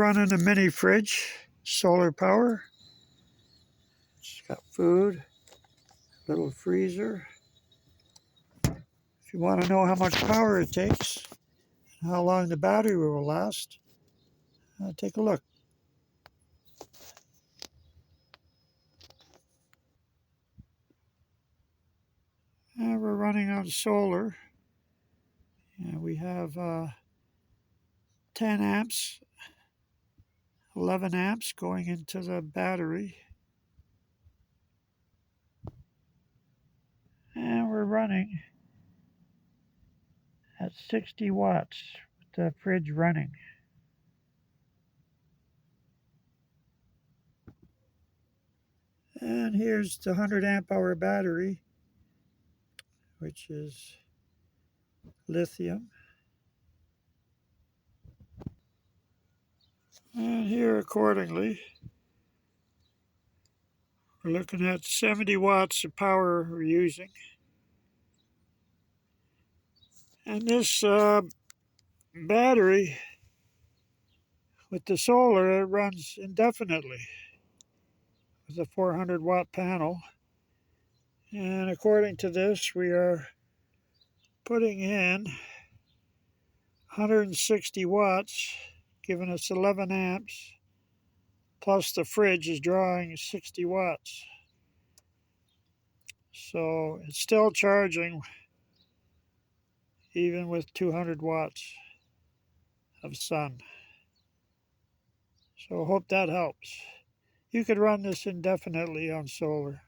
running a mini fridge, solar power. It's got food, little freezer. If you want to know how much power it takes, and how long the battery will last, take a look. We're running on solar. We have 10 amps, 11 amps going into the battery. And we're running at 60 watts with the fridge running. And here's the 100 amp hour battery, which is lithium. And here accordingly, we're looking at 70 watts of power we're using. And this battery with the solar, it runs indefinitely with a 400 watt panel. And according to this, we are putting in 160 watts, giving us 11 amps, plus the fridge is drawing 60 watts. So it's still charging even with 200 watts of sun. So I hope that helps. You could run this indefinitely on solar.